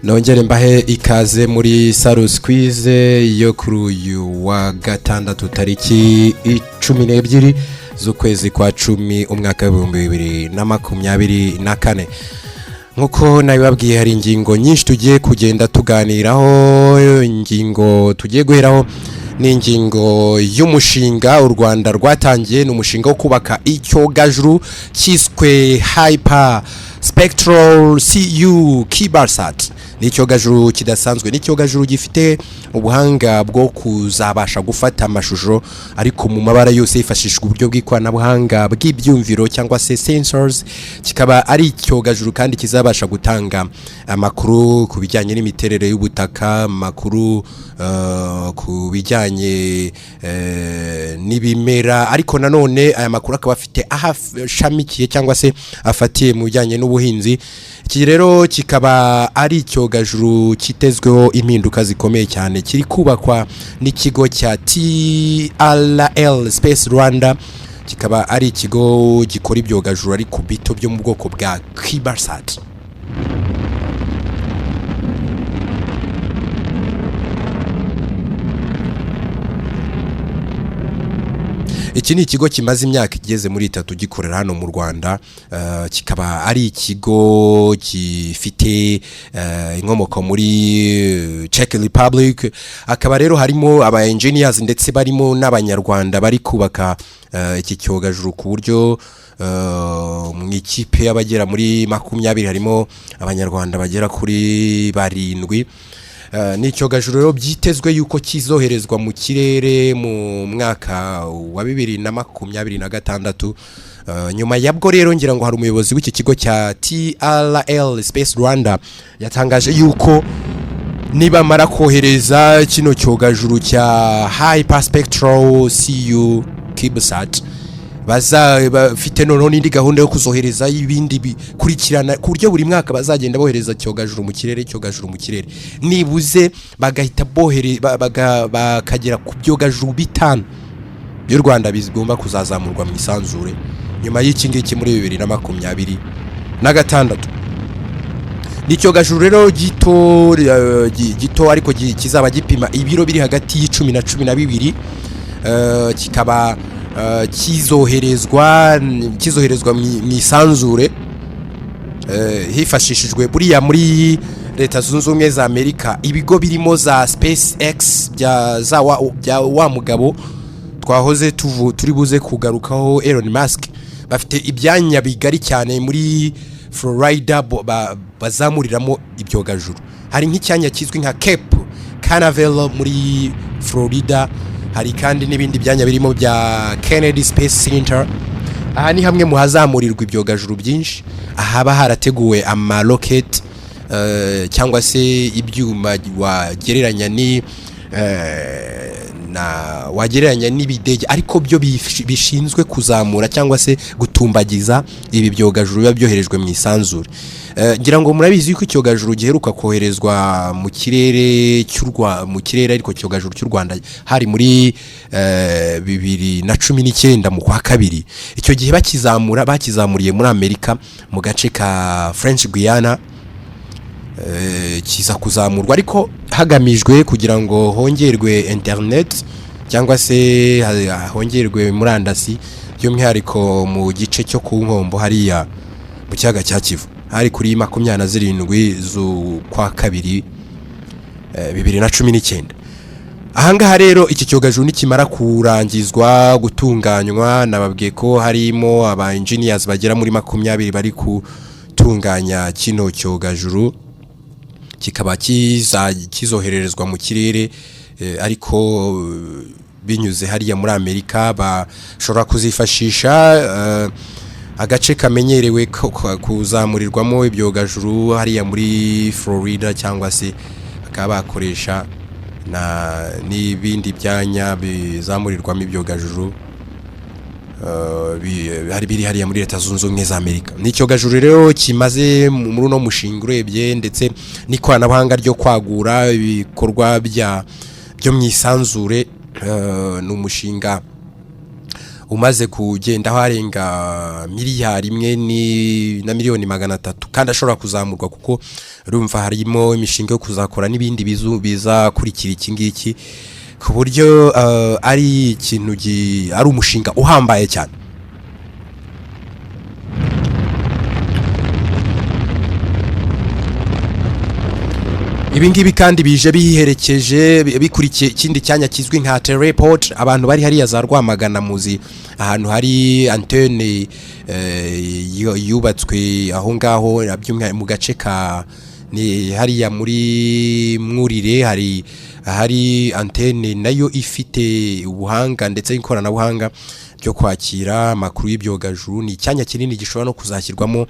nongere mbahe ikaze muri Saro Squeeze yo kuri uyu wa gatandatu tariki 12 z'ukwezi kwa 10 umwaka wa 2024. Nkuko nabibabwiye hari ingingo nyinshi tugiye kugenda tuganiraho. Ingingo tugiye guheraho ni ingingo y'umushinga u Rwanda rwatangiye, ni umushinga wo kubaka Icyogajuru cyiswe Hyper Spectral CU Kibarsat. Ni icyogajuru kidasanzwe, ni icyogajuru gifite ubuhanga bwo kuzabasha gufata amashusho ariko mu mabara yose yifashishwa uburyo bw'ikoranabuhanga bw'ibyumviro cyangwa se sensors. Kikaba ari icyogajuru kandi kizabasha gutanga amakuru ku bijyanye n'imiterere y'ubutaka, amakuru ku bijyanye n'ibimera, ariko nanone aya makuru akaba afite ahashamikiye cyangwa se afatiye mu bijyanye n'ubuhinzi. Iki rero kikaba ari icyogajuru kitezweho impinduka zikomeye cyane, kiri kubakwa n'ikigo cya TRL Space Rwanda. Kikaba ari ikigo gikora ibyogajuru ari ku bito byo mu bwoko bwa Kibarsat. Iki ni ikigo kimaze imyaka igeze muri 3 gikorera hano mu Rwanda. Kikaba ari ikigo gifite inkomoko muri Czech Republic. Akaba rero harimo aba engineers ndetse barimo n'abanyarwanda bari kubaka iki cyogajuru ku buryo mu ikipe y'abagera muri 20 harimo abanyarwanda bagera kuri 7. Ni icyogajuru rero byitezwe yuko kizoherezwa mu kirere mu mwaka wa 2026. Nyuma yabwo rero ngira ngo hari umuyobozi w'iki kigo cya TRL Space Rwanda yatangaje yuko nibamara kohereza kino cyogajuru cya Hyper Spectral CU Kibarsat bafite none n'indi gahunda yo kuzohereza ibindi bikurikirana ku buryo buri mwaka bazagenda bohereza cyogajuru mu kirere, cyogajuru mu kirere nibuze bagahita bakagera ku byogajuru 5 by'u Rwanda bizigomba kuzazamurwa mu isanzure nyuma y'iki ngiki muri 2026. Ni cyogajuru rero gito ariko kizaba gipima ibiro biri hagati y'10 na 12. Kikaba kizoherezwa mu isanzure hifashishijwe buriya muri Leta Zunze Ubumwe za Amerika ibigo birimo za SpaceX bya wa mugabo twahoze turi buze kugarukaho Elon Musk. Bafite ibyanya bigari cyane muri Florida bazamuriramo ibyogajuru. Hari nk'icyanya kizwi nka Cape Canaveral muri Florida. Hari kandi n'ibindi byanya birimo bya Kennedy Space Center. Aha ni hamwe mu hazamurirwa ibyogajuru byinshi. Ahaba harateguwe ama rocket cyangwa se ibyuma wagereranya n'ibidege ariko byo bishinzwe kuzamura cyangwa se gutumbagiza ibi byogajuru biba byoherejwe mu isanzure. Ngira ngo murabizi yuko icyogajuru giheruka koherezwa mu kirere ariko icyogajuru cy'u Rwanda hari muri 2019 mu kwa 2. Icyo gihe bakizamuriye muri Amerika mu gace ka French Guiana. Kiza kuzamurwa ariko hagamijwe kugira ngo hongerwe internet cyangwa se hongerwe murandasi by'umwihariko mu gice cyo ku nkombo hariya mu cyaga cya Kivu. Hari kuri 27 z'ukwa 2 2019. Ahangaha rero iki cyogajuru nikimara kurangizwa gutunganywa, nababwiye ko harimo aba engineers bagera muri 20 bari kutunganya kino cyogajuru. Kikaba kizohererezwa mu kirere ariko binyuze hariya muri Amerika. Bashobora kuzifashisha agace kamenyerewe kuzamurirwamo ibyogajuru hariya muri Florida cyangwa se akaba bakoresha n'ibindi byanya bizamurirwamo ibyogajuru biri hariya muri Leta Zunze Ubumwe za Amerika. Ni icyogajuru rero kimaze muri uno mushinga urebye ndetse n'ikoranabuhanga ryo kwagura ibikorwa byo mu isanzure. Ni umushinga umaze kugenda harenga miliyari imwe na miliyoni 300 kandi ashobora kuzamurwa kuko urumva harimo imishinga yo kuzakora n'ibindi biza kurikira iki ngiki ku buryo ari ikintu ari umushinga uhambaye cyane. Ibingibi kandi bije biherekeje bikurikiye ikindi cyanya kizwi nka teleport. Abantu bari hariya za Rwamagana muzi ahantu hari antenne yubatswe aho ngaho mu gace ka ni hariya muri Mwurire hari antenne nayo ifite ubuhanga ndetse n'ikoranabuhanga byo kwakira makuru y'ibyogajuru. Ni cyanya kinini gishobora no kuzashyirwamo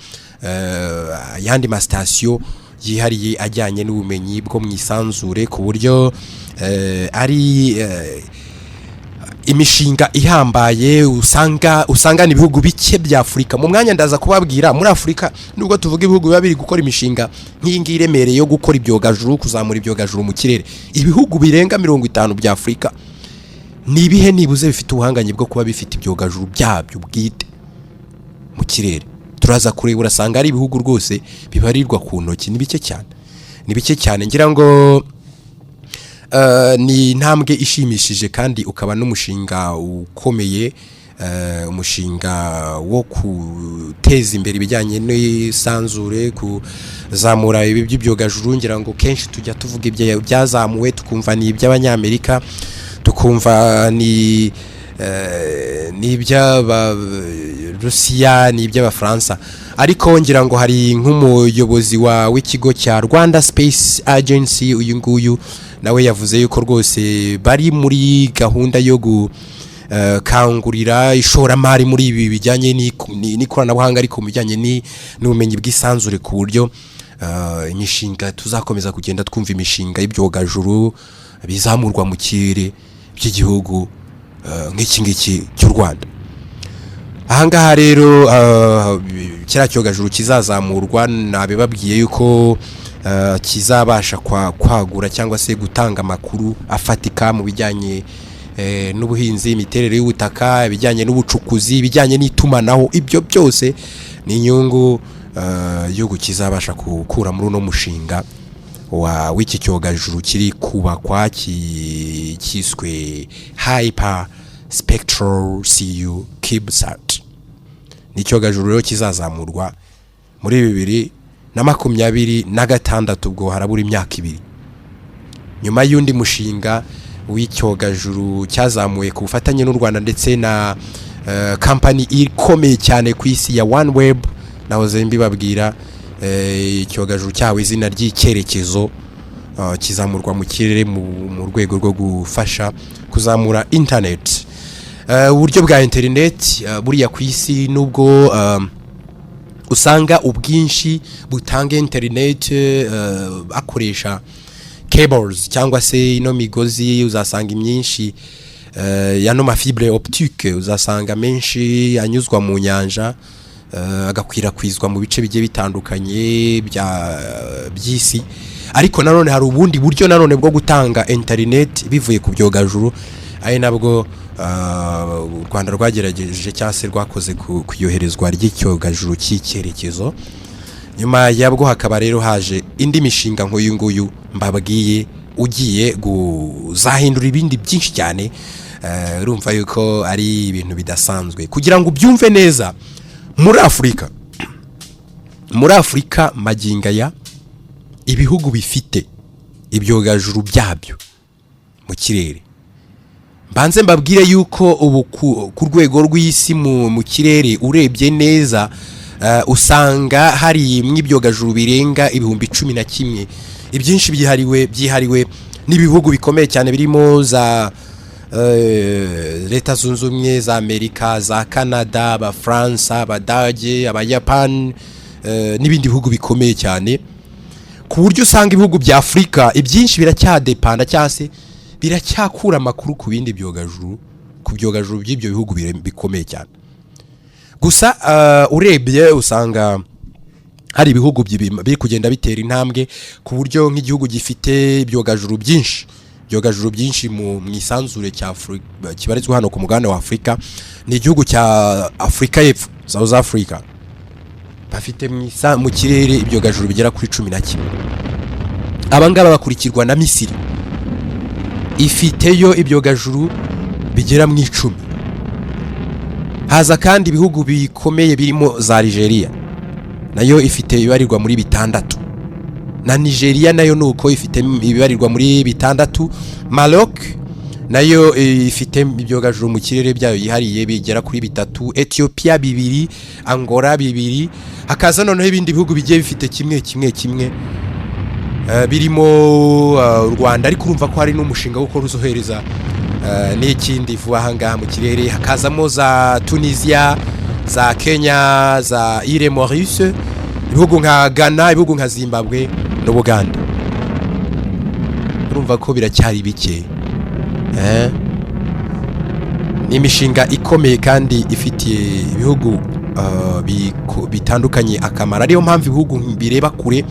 yandi ma station yihariye ajyanye n'ubumenyi bwo mwisanzure ku buryo ari imishinga ihambaye usanga ni bihugu bike bya Afrika. Mu mwanya ndaza kubabwira muri Afrika nubwo tuvuga ibihugu biba biri gukora imishinga nk'ingi iremereye yo gukora ibyogajuru kuzamura ibyogajuru mu kirere, ibihugu birenga 50 bya Afrika ni ibihe nibuze bifite ubuhanganye bwo kuba bifite ibyogajuru byabyo bwite mu kirere. Turaza kure urasanga ari ibihugu rwose bibarirwa ku ntoki, ni bike cyane ngira ngo ni intambwe ishimishije kandi ukaba n'umushinga ukomeye, umushinga wo guteza imbere ibijyanye n'isanzure, kuzamura ibi by'ibyogajuru. Ngira ngo kenshi tujya tuvuga ibyo byazamuwe tukumva ni iby'Abanyamerika, tukumva ni iby'Abarusiya, ni iby'Abafaransa, ariko ngira ngo hari nk'umuyobozi w'ikigo cya Rwanda Space Agency uyu nguyu nawe yavuze yuko rwose bari muri gahunda yo gukangurira ishoramari muri ibi bijyanye n'ikoranabuhanga ariko mu bijyanye n'ubumenyi bw'isanzure ku buryo imishinga tuzakomeza kugenda twumva imishinga y'ibyogajuru bizamurwa mu kirere by'igihugu nk'iki ngiki cy'u Rwanda. Ahangaha rero kiriya cyogajuru kizazamurwa nabibabwiye yuko kizabasha kwagura cyangwa se gutanga amakuru afatika mu bijyanye n'ubuhinzi, imiterere y'ubutaka, ibijyanye n'ubucukuzi, ibijyanye n'itumanaho. Ibyo byose ni inyungu igihugu kizabasha gukura muri uno mushinga w'iki cyogajuru kiri kubakwa kiswe Hyper Spectral CU CubeSat. Ni icyogajuru rero kizazamurwa muri 2026 ubwo harabura imyaka 2 nyuma y'undi mushinga w'icyogajuru cyazamuye ku bufatanye n'u Rwanda ndetse na company ikomeye cyane ku isi ya OneWeb. Nahoze mbibabwira icyogajuru cyawe izina ry'icyerekezo kizamurwa mu kirere mu rwego rwo gufasha kuzamura internet, uburyo bwa internet buriya ku isi. Nubwo usanga ubwinshi butanga internet akoresha cables cyangwa se ino migozi, uzasanga imyinshi ya no fibre optique uzasanga menshi anyuzwa mu nyanja agakwirakwizwa mu bice bigiye bitandukanye by'isi. Ariko nanone hari ubundi buryo nanone bwo gutanga internet bivuye ku byogajuru, ari nabwo u Rwanda rwagerageje cyase rwakoze kuyoherezwa ry'icyogajuru cy'icyerekezo. Nyuma yabwo hakaba rero haje indi mishinga nk'uyu nguyu mbabwiye ugiye guzahindura ibindi byinshi cyane. Urumva yuko ari ibintu bidasanzwe kugira ngo ubyumve neza. Muri Afrika maginga ya ibihugu bifite ibyogajuru byabyo mu kirere, mbanze mbabwire yuko ubu ku rwego rw'isi mu kirere urebye neza usanga hari mw'ibyogajuru birenga 11,000. Ibyinshi byihariwe n'ibihugu bikomeye cyane birimo za Leta Zunze Ubumwe za Amerika, za Canada, Abafaransa, Abadage, Abayapani n'ibindi bihugu bikomeye cyane, ku buryo usanga ibihugu bya Afrika ibyinshi biracyadepanda cyase biracyakura amakuru ku bindi byogajuru, ku byogajuru by'ibyo bihugu bikomeye cyane. Gusa urebye usanga hari ibihugu biri kugenda bitera intambwe ku buryo nk'igihugu gifite ibyogajuru byinshi ibyogajuru byinshi mu isanzure cya Afrika kibarizwa hano ku mugabane wa Afrika ni igihugu cya Afrika y'Epfo South Africa bafite mu kirere ibyogajuru bigera kuri 11 abangaba bakurikirwa na Misiri ifiteyo ibyogajuru bigera mu 10 haza kandi ibihugu bikomeye birimo za Nigeria nayo ifite ibarirwa muri 6 na Nigeria nayo nuko ifite ibibarirwa muri 6 Maroc nayo ifite ibyogajuru mu kirere byayo yihariye bigera kuri 3 Ethiopia 2 Angola 2 hakaza noneho ibindi bihugu bigiye bifite kimwe birimo Rwanda ariko urumva ko hari n'umushinga wo Kohereza n'ikindi vuba hanga mu kirere hakazamo za Tunisia za Kenya za Ile Maurice ibihugu nka Ghana ibihugu nka Zimbabwe no Buganda urumva ko biracyari bike ni imishinga ikomeye kandi ifitiye ibihugu bitandukanye akamara ariyo mpamvu ibihugu bireba kure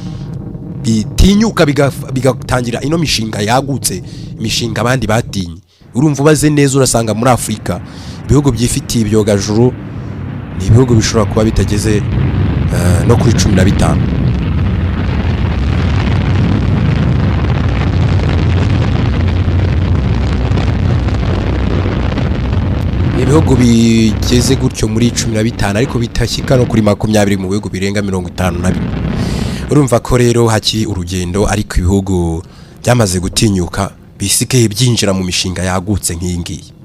bitinyuka bigatangira ino mishinga yagutse imishinga abandi batinye urumva ubaze neza urasanga muri Afrika ibihugu byifitiye ibyogajuru ni ibihugu bishobora kuba bitageze no kuri 15 ibihugu bigeze gutyo muri 15 ariko bitashyika no kuri 20 mu bihugu birenga 52 urumva ko rero hakiri urugendo ariko ibihugu byamaze gutinyuka bisigaye byinjira mu mishinga yagutse nk'ingiyi